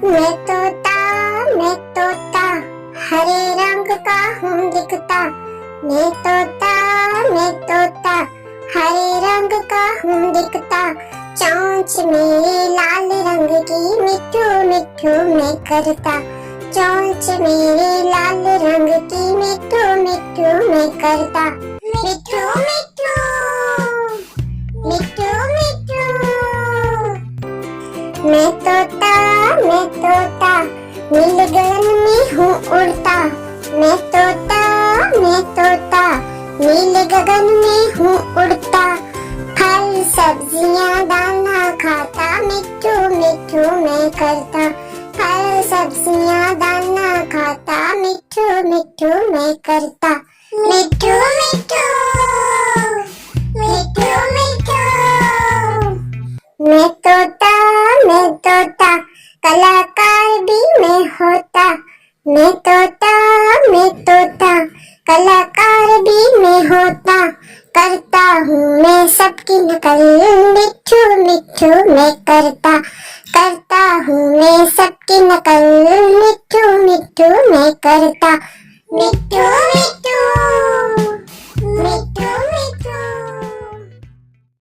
मैं तोता हरे रंग का हूँ दिखता। मैं तोता हरे रंग का हूँ दिखता। चोंच मेरी लाल रंग की मिठू मिठू मैं करता। चोंच मेरी लाल रंग की मिठू मिठू मैं करता। मिठू मिठू मिठू मिठू। मैं तोता नील गगन में हूँ उड़ता। मैं तोता नील गगन में हूँ उड़ता। फल सब्जियाँ दाना खाता मिठू मिठू मैं करता। फल सब्जियाँ दाना खाता मिठू मिठू मैं करता। मिठू मिठू मिठू मिठू। मैं तोता कलाकार भी मैं होता। मैं तोता कलाकार भी मैं होता। करता हूँ मैं सबकी नकल मिठू मिठू मैं करता। करता हूँ मैं सबकी नकल मिठू मिठू मैं करता। मिठू मिठू।